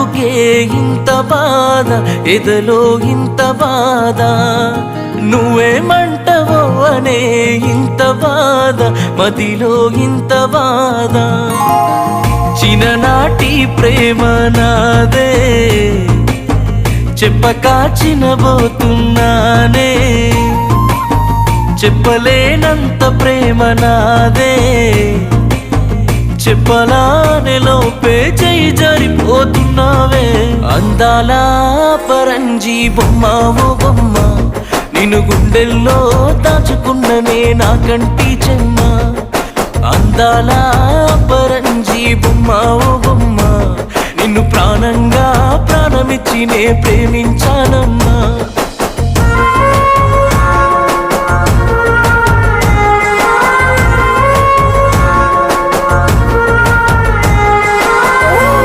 ఎందుకే ఇంత బాధ, ఎదలో ఇంత బాధ, నువ్వేమంటవో అనే ఇంత బాధ, మదిలో ఇంత బాధ. చిన్ననాటి ప్రేమ నాదే, చెప్పక చినబోతున్నానే, చెప్పలేనంత ప్రేమ నాదే, చెప్పలానే లోపే చేయి జారిపోతున్నావే. అందాల పరంజీ బొమ్మ ఓ బొమ్మ, నిన్ను గుండెల్లో దాచుకున్ననే నా కంటి చెమ్మ. అందాల పరంజీ బొమ్మ ఓ బొమ్మ, నిన్ను ప్రాణంగా ప్రాణమిచ్చి నే ప్రేమించానమ్మా.